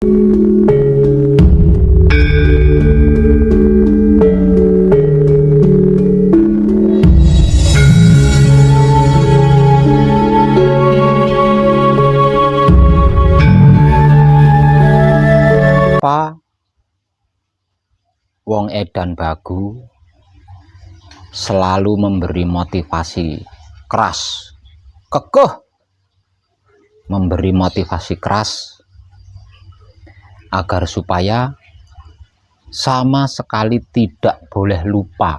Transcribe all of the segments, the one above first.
Wong edan bagu selalu memberi motivasi keras, kekeh memberi motivasi keras agar supaya sama sekali tidak boleh lupa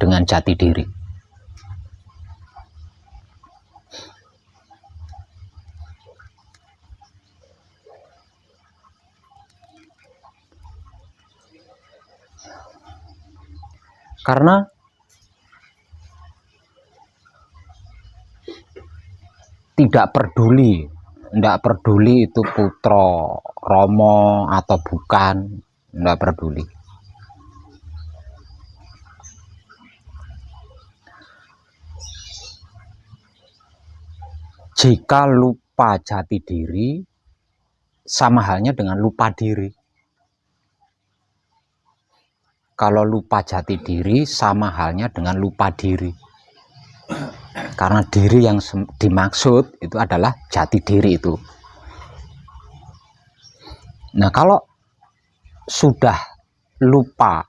dengan jati diri. Karena tidak peduli itu putra Romo atau bukan, tidak peduli. Jika lupa jati diri, sama halnya dengan lupa diri. Kalau lupa jati diri, sama halnya dengan lupa diri. Karena diri yang dimaksud itu adalah jati diri itu. Nah, kalau sudah lupa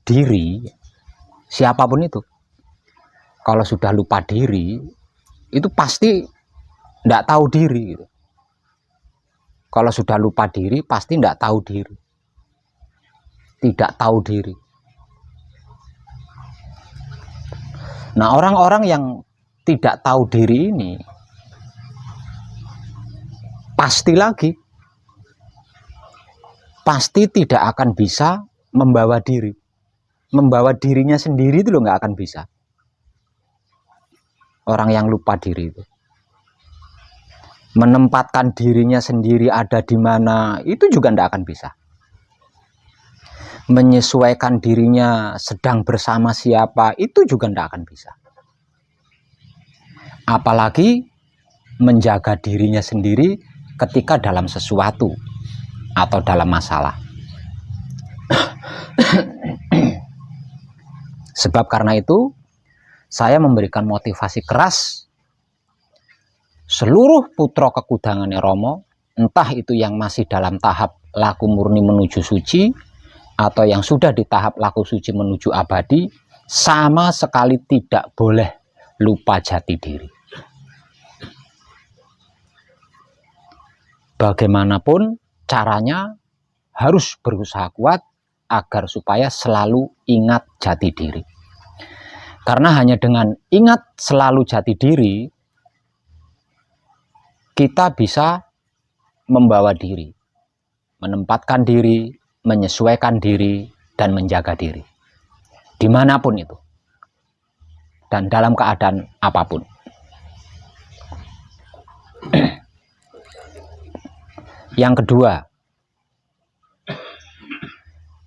diri, siapapun itu, kalau sudah lupa diri, itu pasti tidak tahu diri. Gitu. Kalau sudah lupa diri, pasti tidak tahu diri. Tidak tahu diri. Nah, orang-orang yang tidak tahu diri ini pasti tidak akan bisa membawa dirinya sendiri itu loh, nggak akan bisa. Orang yang lupa diri itu menempatkan dirinya sendiri ada di mana, itu juga nggak akan bisa. Menyesuaikan dirinya sedang bersama siapa, itu juga tidak akan bisa. Apalagi menjaga dirinya sendiri ketika dalam sesuatu atau dalam masalah. Sebab karena itu saya memberikan motivasi keras seluruh putra kekudangannya Romo, entah itu yang masih dalam tahap laku murni menuju suci atau yang sudah di tahap laku suci menuju abadi, sama sekali tidak boleh lupa jati diri. Bagaimanapun caranya, harus berusaha kuat agar supaya selalu ingat jati diri. Karena hanya dengan ingat selalu jati diri, kita bisa membawa diri, menempatkan diri, menyesuaikan diri, dan menjaga diri dimanapun itu dan dalam keadaan apapun. Yang kedua,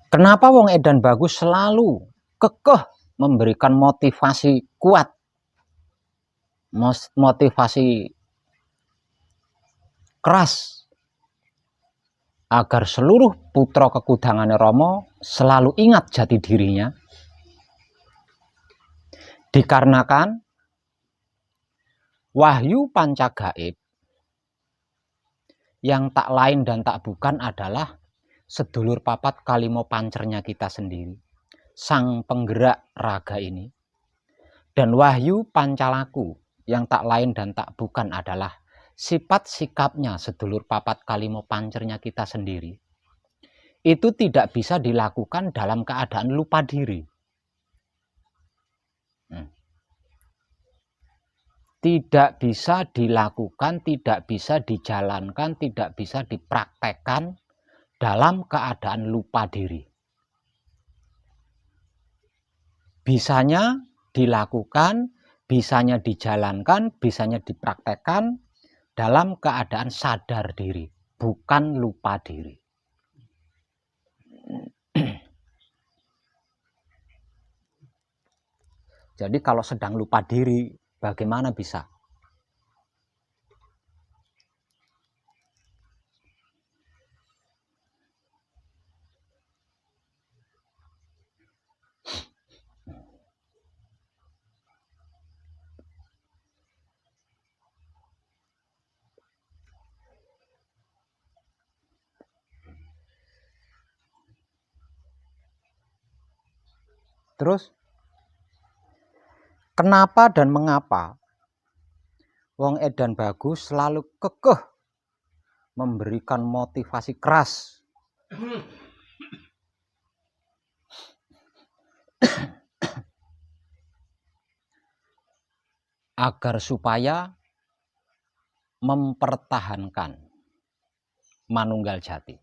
kenapa wong edan bagus selalu kekeh memberikan motivasi kuat, motivasi keras agar seluruh putra kekudangannya Romo selalu ingat jati dirinya? Dikarenakan wahyu panca gaib yang tak lain dan tak bukan adalah sedulur papat kalimo pancernya kita sendiri, sang penggerak raga ini. Dan wahyu pancalaku yang tak lain dan tak bukan adalah sifat sikapnya sedulur papat kalimo pancernya kita sendiri. Itu tidak bisa dilakukan dalam keadaan lupa diri. Tidak bisa dilakukan, tidak bisa dijalankan, tidak bisa dipraktekkan dalam keadaan lupa diri. Bisanya dilakukan, bisanya dijalankan, bisanya dipraktekkan dalam keadaan sadar diri, bukan lupa diri. Jadi kalau sedang lupa diri, bagaimana bisa? Terus kenapa dan mengapa wong edan bagus selalu kekeh memberikan motivasi keras agar supaya mempertahankan manunggal jati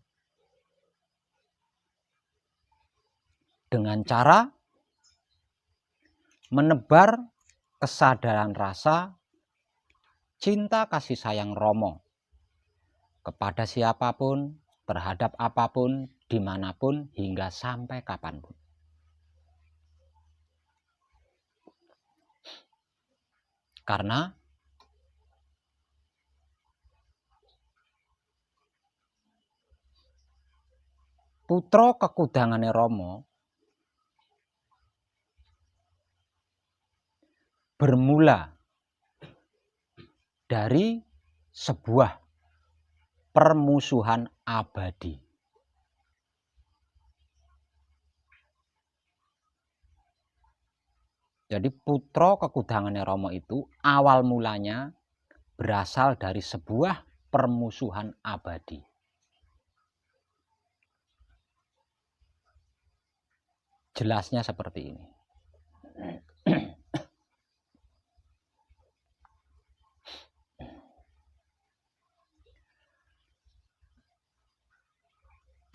dengan cara menebar kesadaran rasa cinta kasih sayang Romo kepada siapapun, terhadap apapun, dimanapun, hingga sampai kapanpun. Karena putra kekudangane Romo bermula dari sebuah permusuhan abadi. Jadi putra kekudangane Romo itu awal mulanya berasal dari sebuah permusuhan abadi. Jelasnya seperti ini.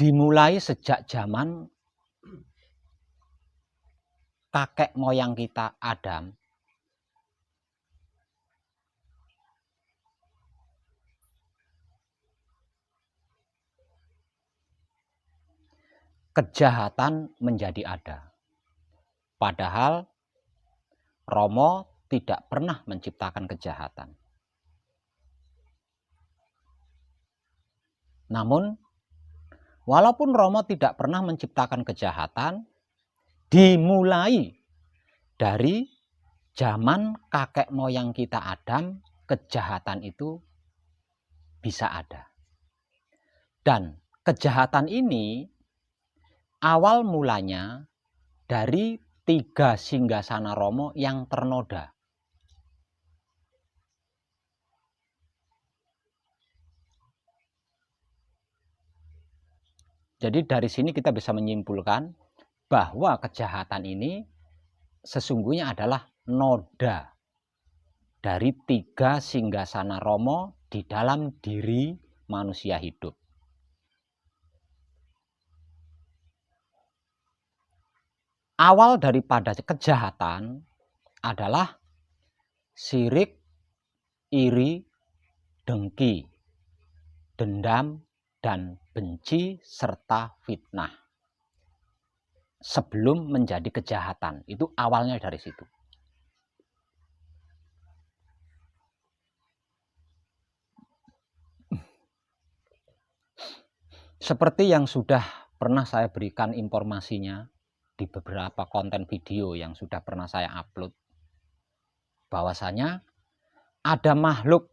Dimulai sejak zaman kakek moyang kita Adam, kejahatan menjadi ada. Padahal Romo tidak pernah menciptakan kejahatan. Namun, walaupun Romo tidak pernah menciptakan kejahatan, dimulai dari zaman kakek moyang kita Adam, kejahatan itu bisa ada. Dan kejahatan ini awal mulanya dari 3 singgasana Romo yang ternoda. Jadi dari sini kita bisa menyimpulkan bahwa kejahatan ini sesungguhnya adalah noda dari 3 singgasana Romo di dalam diri manusia hidup. Awal daripada kejahatan adalah sirik, iri, dengki, dendam, dan benci serta fitnah. Sebelum menjadi kejahatan, itu awalnya dari situ. Seperti yang sudah pernah saya berikan informasinya di beberapa konten video yang sudah pernah saya upload, bahwasanya ada makhluk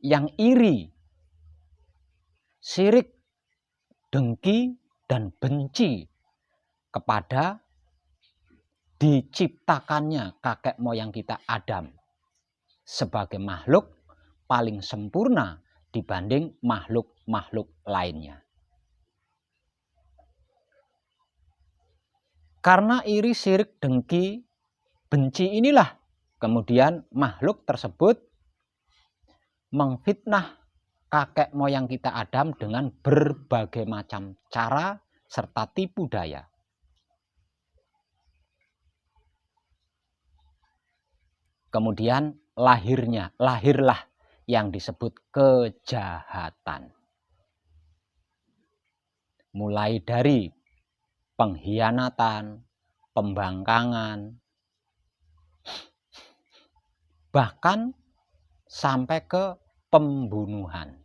yang iri, sirik, dengki, dan benci kepada diciptakannya kakek moyang kita Adam sebagai makhluk paling sempurna dibanding makhluk-makhluk lainnya. Karena iri, sirik, dengki, benci inilah kemudian makhluk tersebut mengfitnah kakek moyang kita Adam dengan berbagai macam cara serta tipu daya. Kemudian lahirlah yang disebut kejahatan. Mulai dari pengkhianatan, pembangkangan, bahkan sampai ke pembunuhan.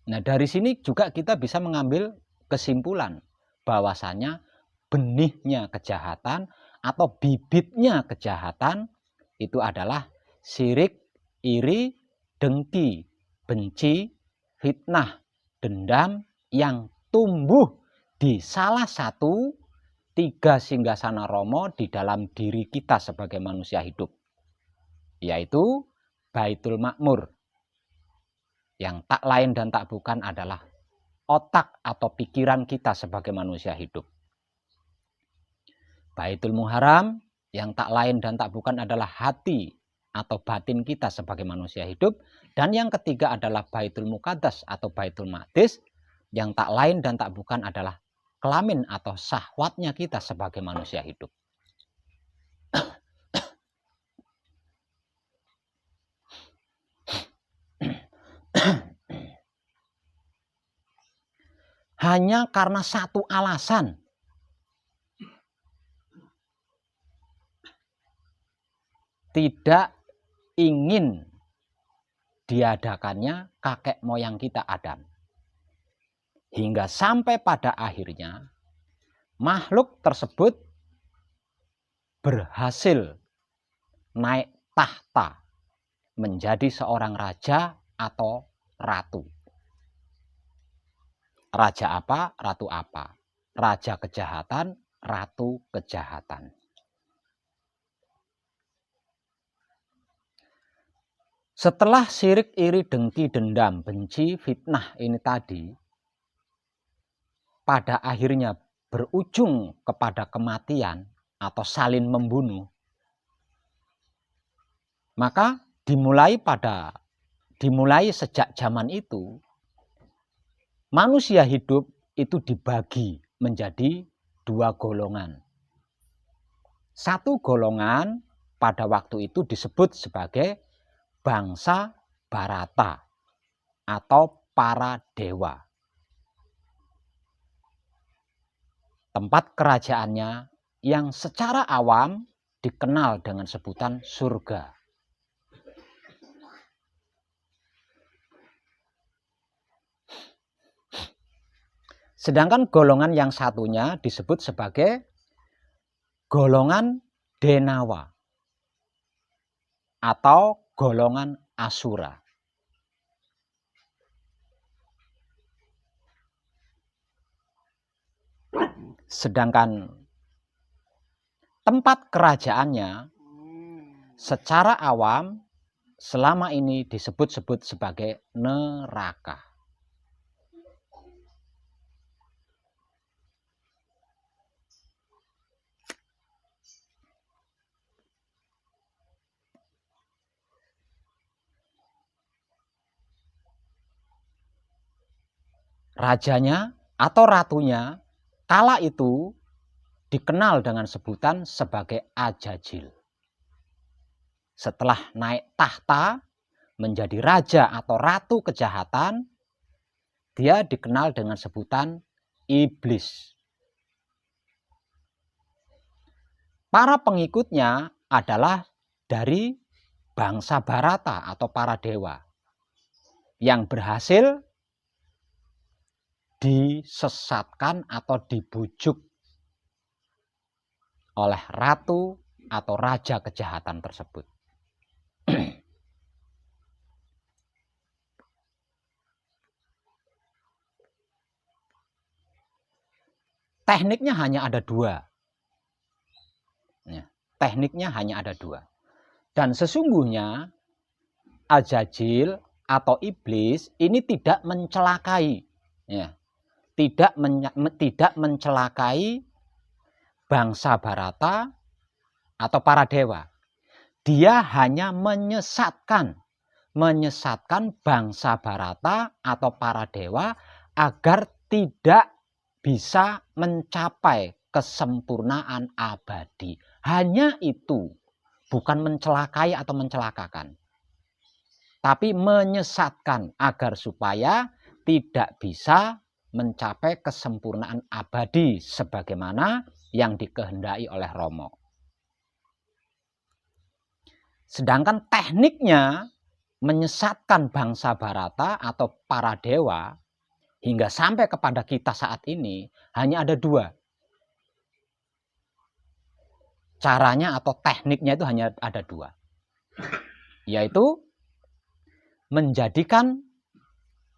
Nah, dari sini juga kita bisa mengambil kesimpulan bahwasanya benihnya kejahatan atau bibitnya kejahatan itu adalah sirik, iri, dengki, benci, fitnah, dendam yang tumbuh di salah satu 3 singgasana Rama di dalam diri kita sebagai manusia hidup, yaitu Baitul Makmur, yang tak lain dan tak bukan adalah otak atau pikiran kita sebagai manusia hidup. Baitul Muharram, yang tak lain dan tak bukan adalah hati atau batin kita sebagai manusia hidup. Dan yang ketiga adalah Baitul Muqaddas atau Baitul Maqdis, yang tak lain dan tak bukan adalah kelamin atau syahwatnya kita sebagai manusia hidup. Hanya karena satu alasan, tidak ingin diadakannya kakek moyang kita Adam. Hingga sampai pada akhirnya makhluk tersebut berhasil naik tahta menjadi seorang raja atau ratu. Raja apa? Ratu apa? Raja kejahatan, ratu kejahatan. Setelah syirik, iri, dengki, dendam, benci, fitnah ini tadi pada akhirnya berujung kepada kematian atau saling membunuh, maka dimulai sejak zaman itu manusia hidup itu dibagi menjadi 2 golongan. Satu golongan pada waktu itu disebut sebagai bangsa Bharata atau para dewa. Tempat kerajaannya yang secara awam dikenal dengan sebutan surga. Sedangkan golongan yang satunya disebut sebagai golongan Denawa atau golongan Asura. Sedangkan tempat kerajaannya secara awam selama ini disebut-sebut sebagai neraka. Rajanya atau ratunya kala itu dikenal dengan sebutan sebagai Ajajil. Setelah naik tahta menjadi raja atau ratu kejahatan, dia dikenal dengan sebutan iblis. Para pengikutnya adalah dari bangsa Bharata atau para dewa yang berhasil disesatkan atau dibujuk oleh ratu atau raja kejahatan tersebut. Tekniknya hanya ada 2. Tekniknya hanya ada 2. Dan sesungguhnya Ajajil atau iblis ini tidak mencelakai, tidak mencelakai bangsa Bharata atau para dewa. Dia hanya menyesatkan bangsa Bharata atau para dewa agar tidak bisa mencapai kesempurnaan abadi. Hanya itu, bukan mencelakai atau mencelakakan, tapi menyesatkan agar supaya tidak bisa mencapai kesempurnaan abadi sebagaimana yang dikehendaki oleh Rama. Sedangkan tekniknya menyesatkan bangsa Bharata atau para dewa hingga sampai kepada kita saat ini hanya ada 2. Caranya atau tekniknya itu hanya ada 2. Yaitu menjadikan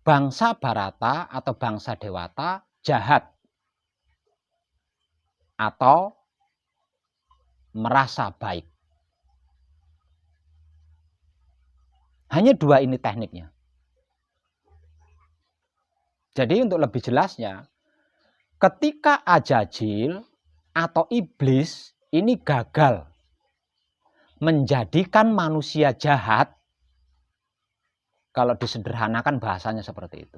bangsa Bharata atau bangsa Dewata jahat atau merasa baik. Hanya dua ini tekniknya. Jadi untuk lebih jelasnya, ketika Ajajil atau iblis ini gagal menjadikan manusia jahat, kalau disederhanakan bahasanya seperti itu.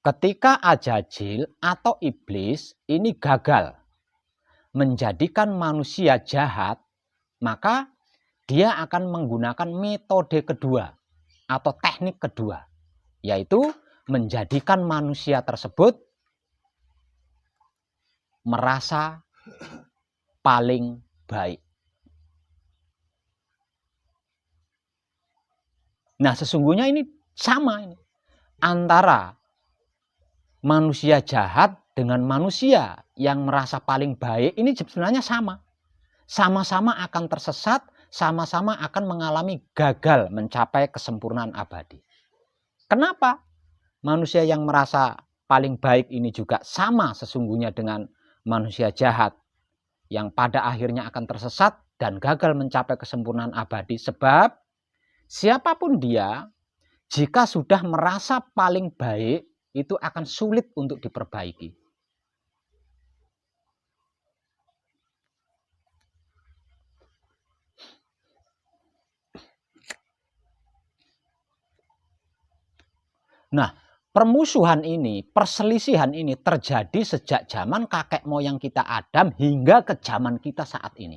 Ketika Ajajil atau iblis ini gagal menjadikan manusia jahat, maka dia akan menggunakan metode kedua atau teknik kedua, yaitu menjadikan manusia tersebut merasa paling baik. Nah, sesungguhnya ini sama ini antara manusia jahat dengan manusia yang merasa paling baik, ini sebenarnya sama. Sama-sama akan tersesat, sama-sama akan mengalami gagal mencapai kesempurnaan abadi. Kenapa? Manusia yang merasa paling baik ini juga sama sesungguhnya dengan manusia jahat yang pada akhirnya akan tersesat dan gagal mencapai kesempurnaan abadi. Sebab siapapun dia, jika sudah merasa paling baik, itu akan sulit untuk diperbaiki. Nah, permusuhan ini, perselisihan ini terjadi sejak zaman kakek moyang kita Adam hingga ke zaman kita saat ini.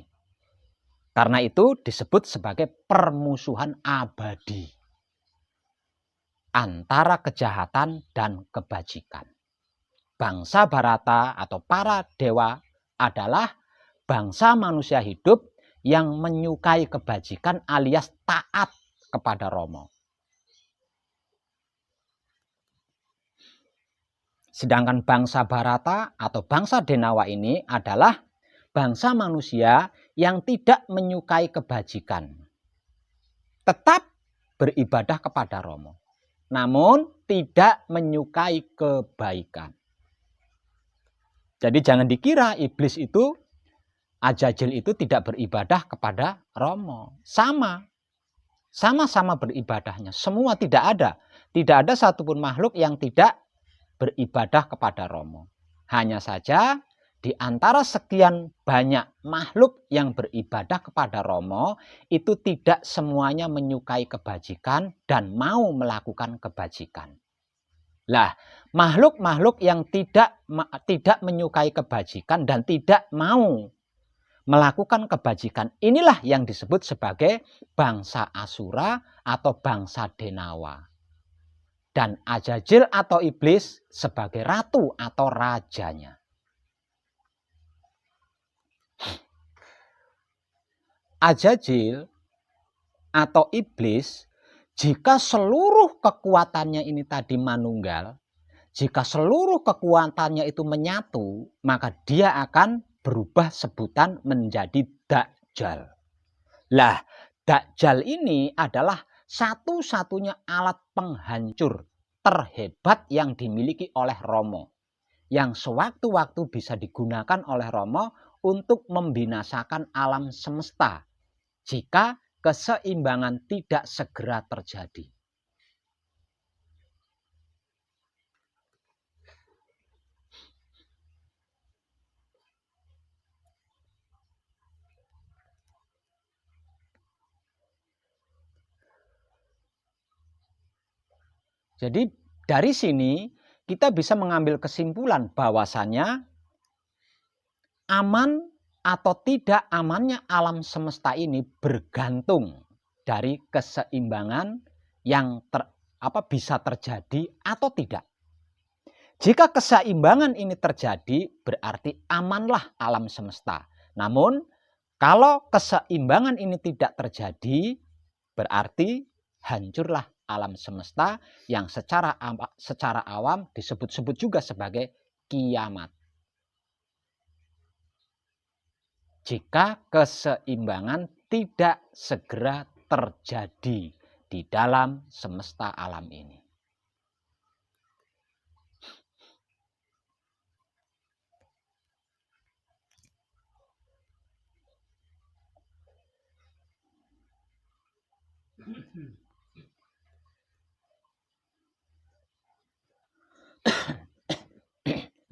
Karena itu disebut sebagai permusuhan abadi antara kejahatan dan kebajikan. Bangsa Bharata atau para dewa adalah bangsa manusia hidup yang menyukai kebajikan alias taat kepada Rama. Sedangkan bangsa Bharata atau bangsa Denawa ini adalah bangsa manusia yang tidak menyukai kebajikan, tetap beribadah kepada Rama, namun tidak menyukai kebaikan. Jadi jangan dikira iblis itu, Ajajil itu tidak beribadah kepada Rama. Sama-sama beribadahnya. Semua tidak ada satupun makhluk yang tidak beribadah kepada Rama. Hanya saja di antara sekian banyak makhluk yang beribadah kepada Rama, itu tidak semuanya menyukai kebajikan dan mau melakukan kebajikan. Lah, makhluk-makhluk yang tidak menyukai kebajikan dan tidak mau melakukan kebajikan, inilah yang disebut sebagai bangsa Asura atau bangsa Denawa. Dan Ajajil atau iblis sebagai ratu atau rajanya. Ajajil atau iblis, jika seluruh kekuatannya ini tadi manunggal, jika seluruh kekuatannya itu menyatu, maka dia akan berubah sebutan menjadi Dajjal. Lah, Dajjal ini adalah satu-satunya alat penghancur terhebat yang dimiliki oleh Rama, yang sewaktu-waktu bisa digunakan oleh Rama untuk membinasakan alam semesta jika keseimbangan tidak segera terjadi. Jadi dari sini kita bisa mengambil kesimpulan bahwasannya aman atau tidak amannya alam semesta ini bergantung dari keseimbangan yang bisa terjadi atau tidak. Jika keseimbangan ini terjadi, berarti amanlah alam semesta. Namun kalau keseimbangan ini tidak terjadi, berarti hancurlah alam semesta yang secara awam disebut-sebut juga sebagai kiamat. Jika keseimbangan tidak segera terjadi di dalam semesta alam ini.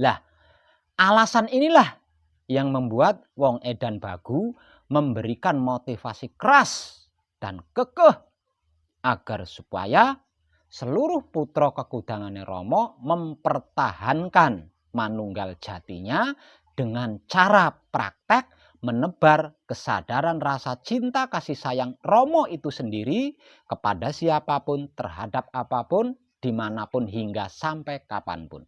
Lah, alasan inilah yang membuat wong edan bagu memberikan motivasi keras dan kekeh agar supaya seluruh putra kekudangane Rama mempertahankan manunggal jatinya dengan cara praktek menebar kesadaran rasa cinta kasih sayang Rama itu sendiri kepada siapapun, terhadap apapun, dimanapun, hingga sampai kapanpun.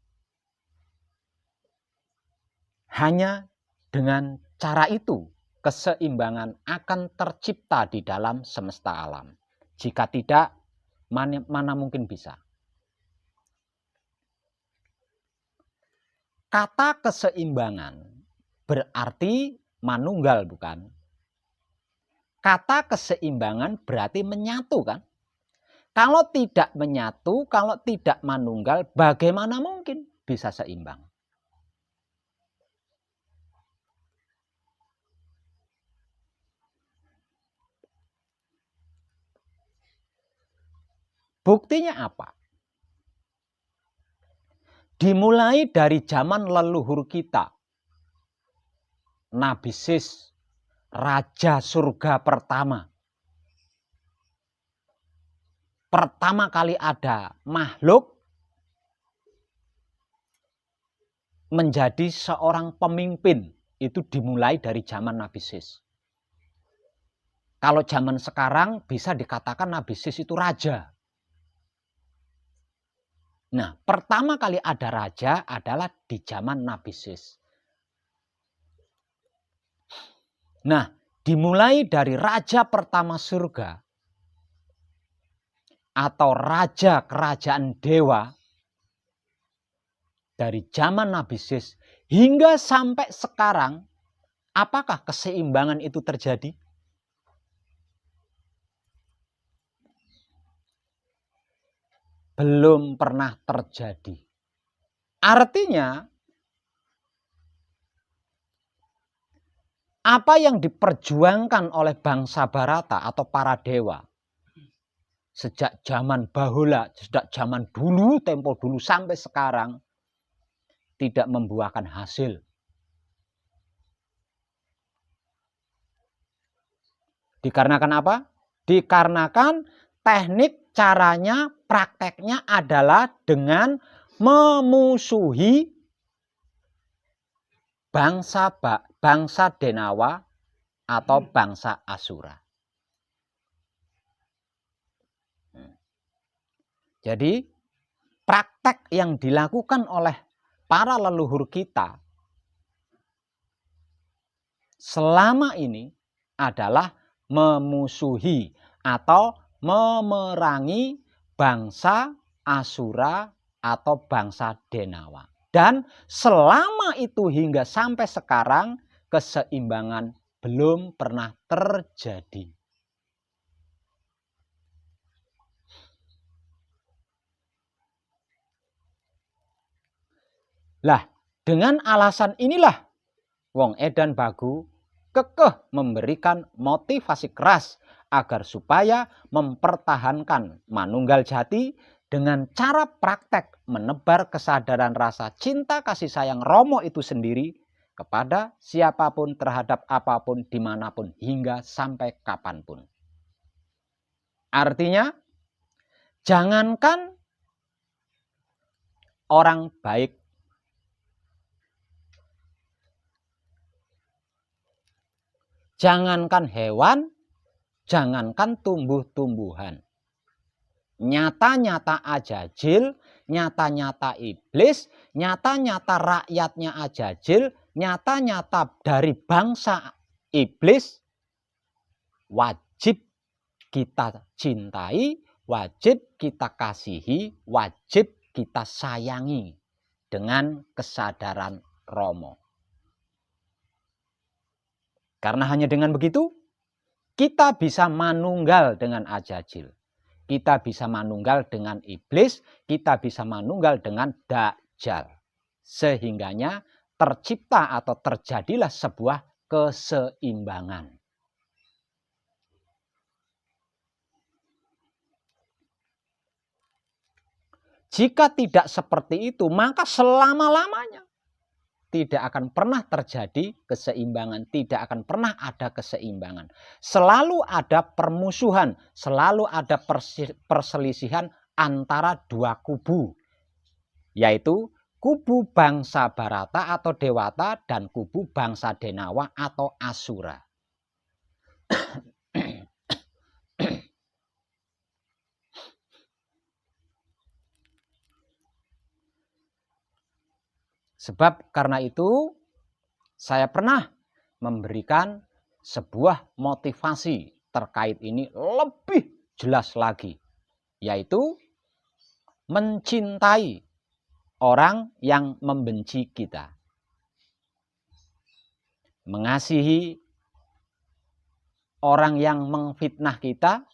Hanya dengan cara itu keseimbangan akan tercipta di dalam semesta alam. Jika tidak, mana mungkin bisa. Kata keseimbangan berarti manunggal, bukan? Kata keseimbangan berarti menyatu, kan? Kalau tidak menyatu, kalau tidak manunggal, bagaimana mungkin bisa seimbang? Buktinya apa? Dimulai dari zaman leluhur kita, Nabi Sis, Raja Surga pertama. Pertama kali ada makhluk menjadi seorang pemimpin, itu dimulai dari zaman Nabi Sis. Kalau zaman sekarang bisa dikatakan Nabi Sis itu raja. Nah, pertama kali ada raja adalah di zaman Nabi Sis. Nah, dimulai dari raja pertama surga atau raja kerajaan dewa dari zaman Nabi Sis hingga sampai sekarang, apakah keseimbangan itu terjadi? Belum pernah terjadi. Artinya, apa yang diperjuangkan oleh bangsa Barata atau para dewa sejak zaman bahula, sejak zaman dulu, tempo dulu sampai sekarang, tidak membuahkan hasil. Dikarenakan apa? Dikarenakan teknik, caranya, prakteknya adalah dengan memusuhi bangsa Denawa atau bangsa Asura. Jadi praktek yang dilakukan oleh para leluhur kita selama ini adalah memusuhi atau memerangi bangsa Asura atau bangsa Denawa. Dan selama itu hingga sampai sekarang keseimbangan belum pernah terjadi. Lah, dengan alasan inilah wong edan bagu kekeh memberikan motivasi keras agar supaya mempertahankan manunggal jati dengan cara praktek menebar kesadaran rasa cinta kasih sayang Romo itu sendiri kepada siapapun, terhadap apapun, dimanapun, hingga sampai kapanpun. Artinya, jangankan orang baik, jangankan hewan, jangankan tumbuh-tumbuhan, nyata-nyata ajajil, nyata-nyata iblis, nyata-nyata rakyatnya ajajil, nyata-nyata dari bangsa iblis, wajib kita cintai, wajib kita kasihi, wajib kita sayangi dengan kesadaran Romo. Karena hanya dengan begitu, kita bisa manunggal dengan ajajil. Kita bisa manunggal dengan iblis, kita bisa manunggal dengan Dajjal. Sehingganya tercipta atau terjadilah sebuah keseimbangan. Jika tidak seperti itu, maka selama-lamanya tidak akan pernah terjadi keseimbangan, tidak akan pernah ada keseimbangan. Selalu ada permusuhan, selalu ada perselisihan antara dua kubu, yaitu kubu bangsa Barata atau Dewata dan kubu bangsa Denawa atau Asura. Sebab karena itu saya pernah memberikan sebuah motivasi terkait ini lebih jelas lagi, yaitu mencintai orang yang membenci kita, mengasihi orang yang memfitnah kita,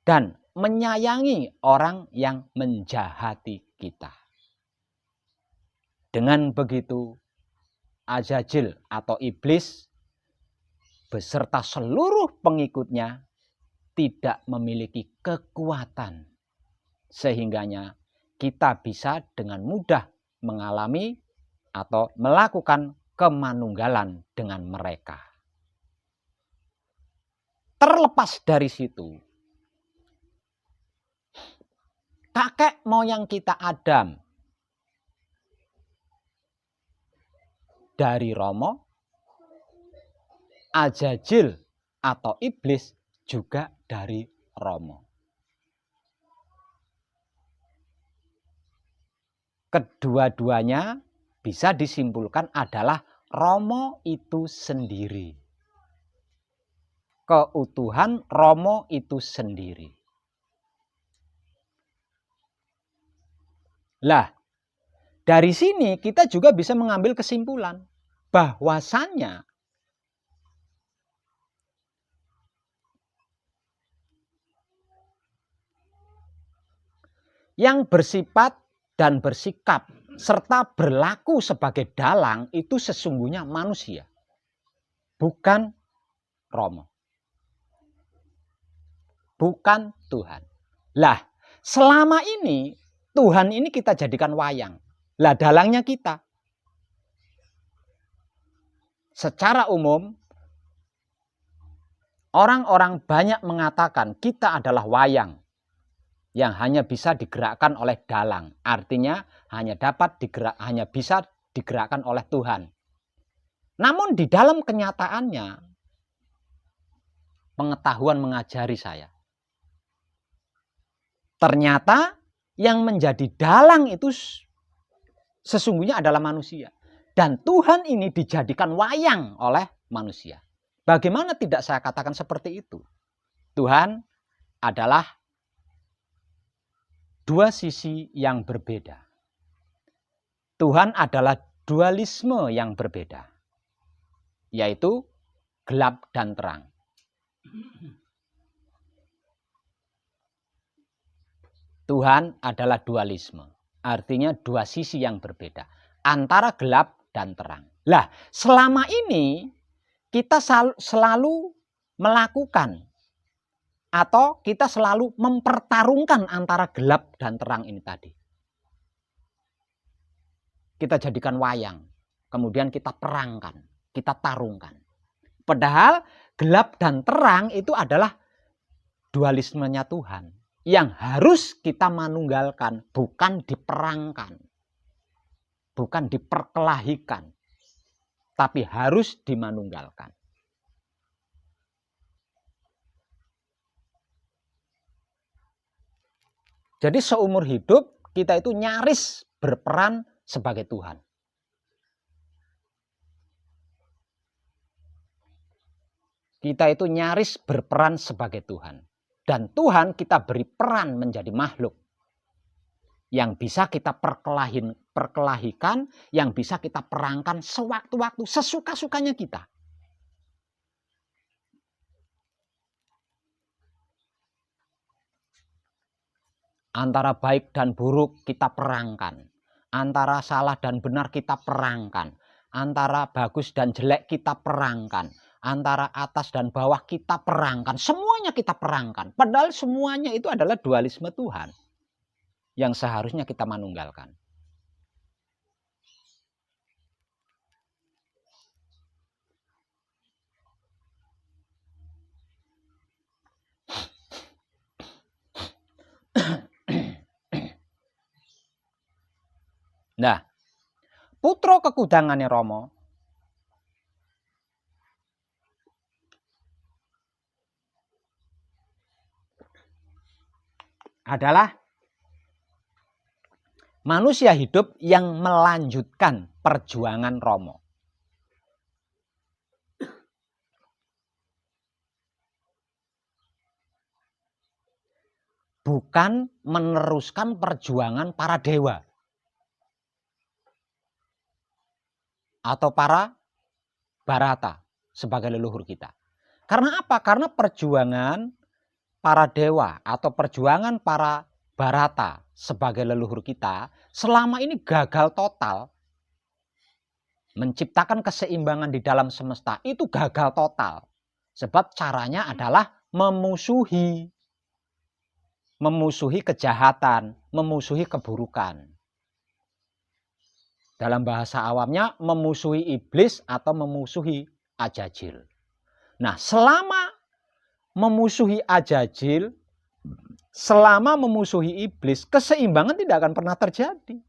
dan menyayangi orang yang menjahati kita. Dengan begitu, Azazil atau iblis beserta seluruh pengikutnya tidak memiliki kekuatan, sehingganya kita bisa dengan mudah mengalami atau melakukan kemanunggalan dengan mereka. Terlepas dari situ, kakek moyang kita Adam dari Romo, Azazil atau iblis juga dari Romo. Kedua-duanya bisa disimpulkan adalah Romo itu sendiri. Keutuhan Romo itu sendiri. Lah, dari sini kita juga bisa mengambil kesimpulan bahwasannya yang bersifat dan bersikap serta berlaku sebagai dalang itu sesungguhnya manusia, bukan Romo, bukan Tuhan. Lah, selama ini Tuhan ini kita jadikan wayang. Lah, dalangnya kita. Secara umum, orang-orang banyak mengatakan kita adalah wayang yang hanya bisa digerakkan oleh dalang. Artinya hanya bisa digerakkan oleh Tuhan. Namun di dalam kenyataannya, pengetahuan mengajari saya, ternyata yang menjadi dalang itu sesungguhnya adalah manusia. Dan Tuhan ini dijadikan wayang oleh manusia. Bagaimana tidak saya katakan seperti itu? Tuhan adalah dua sisi yang berbeda. Tuhan adalah dualisme yang berbeda, yaitu gelap dan terang. Tuhan adalah dualisme, artinya dua sisi yang berbeda antara gelap dan terang. Lah, selama ini kita selalu melakukan atau kita selalu mempertarungkan antara gelap dan terang ini tadi. Kita jadikan wayang, kemudian kita perangkan, kita tarungkan. Padahal gelap dan terang itu adalah dualismenya Tuhan yang harus kita manunggalkan, bukan diperangkan, bukan diperkelahikan, tapi harus dimanunggalkan. Jadi seumur hidup kita itu nyaris berperan sebagai Tuhan. Kita itu nyaris berperan sebagai Tuhan. Dan Tuhan kita beri peran menjadi makhluk yang bisa kita perkelahikan, yang bisa kita perangkan sewaktu-waktu, sesuka-sukanya kita. Antara baik dan buruk kita perangkan. Antara salah dan benar kita perangkan. Antara bagus dan jelek kita perangkan. Antara atas dan bawah kita perangkan. Semuanya kita perangkan. Padahal semuanya itu adalah dualisme Tuhan yang seharusnya kita manunggalkan. Nah, putra kekudangane Rama adalah manusia hidup yang melanjutkan perjuangan Rama. Bukan meneruskan perjuangan para dewa atau para Barata sebagai leluhur kita. Karena apa? Karena perjuangan para dewa atau perjuangan para Barata sebagai leluhur kita selama ini gagal total. Menciptakan keseimbangan di dalam semesta itu gagal total. Sebab caranya adalah memusuhi kejahatan, memusuhi keburukan. Dalam bahasa awamnya memusuhi iblis atau memusuhi ajajil. Nah, selama memusuhi ajajil, selama memusuhi iblis, keseimbangan tidak akan pernah terjadi.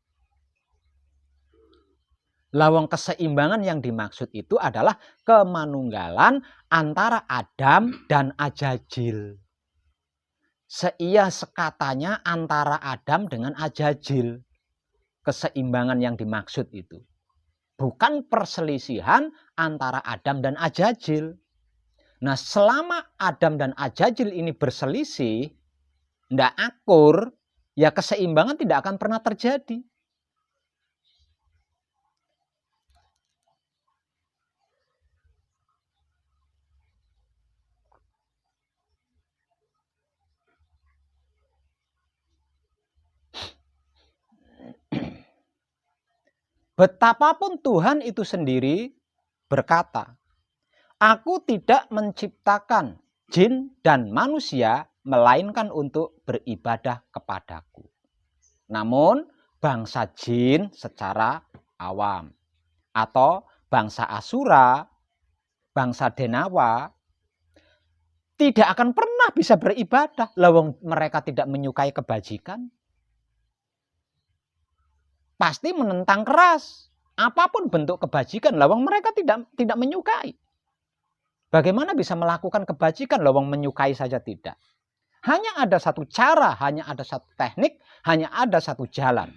Lawang keseimbangan yang dimaksud itu adalah kemanunggalan antara Adam dan ajajil. Seia sekatanya antara Adam dengan ajajil. Keseimbangan yang dimaksud itu. Bukan perselisihan antara Adam dan ajajil. Nah, selama Adam dan ajajil ini berselisih, tidak akur, ya keseimbangan tidak akan pernah terjadi. Betapapun Tuhan itu sendiri berkata, "Aku tidak menciptakan jin dan manusia melainkan untuk beribadah kepadaku." Namun bangsa jin secara awam atau bangsa Asura, bangsa Denawa tidak akan pernah bisa beribadah. Lawang mereka tidak menyukai kebajikan. Pasti menentang keras. Apapun bentuk kebajikan, lawang mereka tidak menyukai. Bagaimana bisa melakukan kebajikan, lawang menyukai saja tidak. Hanya ada satu cara, hanya ada satu teknik, hanya ada satu jalan.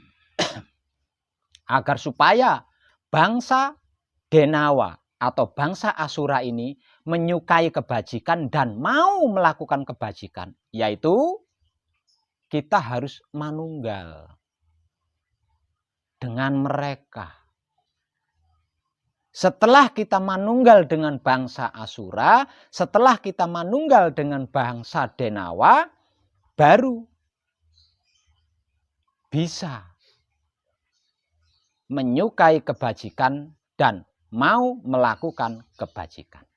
Agar supaya bangsa Denawa atau bangsa Asura ini menyukai kebajikan dan mau melakukan kebajikan. Yaitu kita harus manunggal dengan mereka. Setelah kita manunggal dengan bangsa Asura, setelah kita manunggal dengan bangsa Denawa, baru bisa menyukai kebajikan dan mau melakukan kebajikan.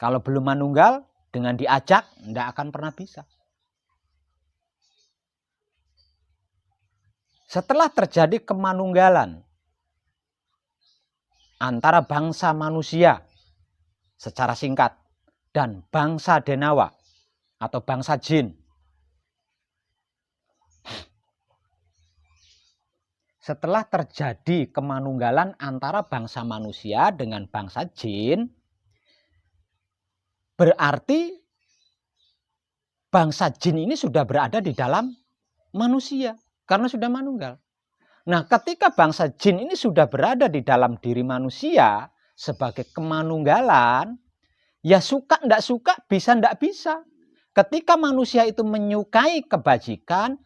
Kalau belum manunggal, dengan diajak, tidak akan pernah bisa. Setelah terjadi kemanunggalan antara bangsa manusia secara singkat dan bangsa Denawa atau bangsa jin. Setelah terjadi kemanunggalan antara bangsa manusia dengan bangsa jin, berarti bangsa jin ini sudah berada di dalam manusia. Karena sudah manunggal. Nah, ketika bangsa jin ini sudah berada di dalam diri manusia sebagai kemanunggalan, ya suka ndak suka, bisa ndak bisa. Ketika manusia itu menyukai kebajikan,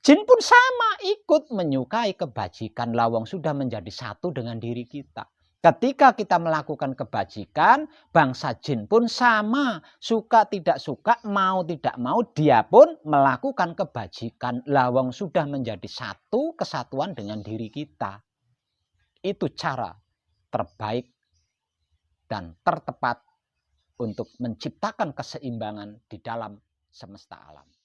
jin pun sama ikut menyukai kebajikan. Lawang sudah menjadi satu dengan diri kita. Ketika kita melakukan kebajikan, bangsa jin pun sama, suka tidak suka, mau tidak mau, dia pun melakukan kebajikan. Lawang sudah menjadi satu kesatuan dengan diri kita. Itu cara terbaik dan tertepat untuk menciptakan keseimbangan di dalam semesta alam.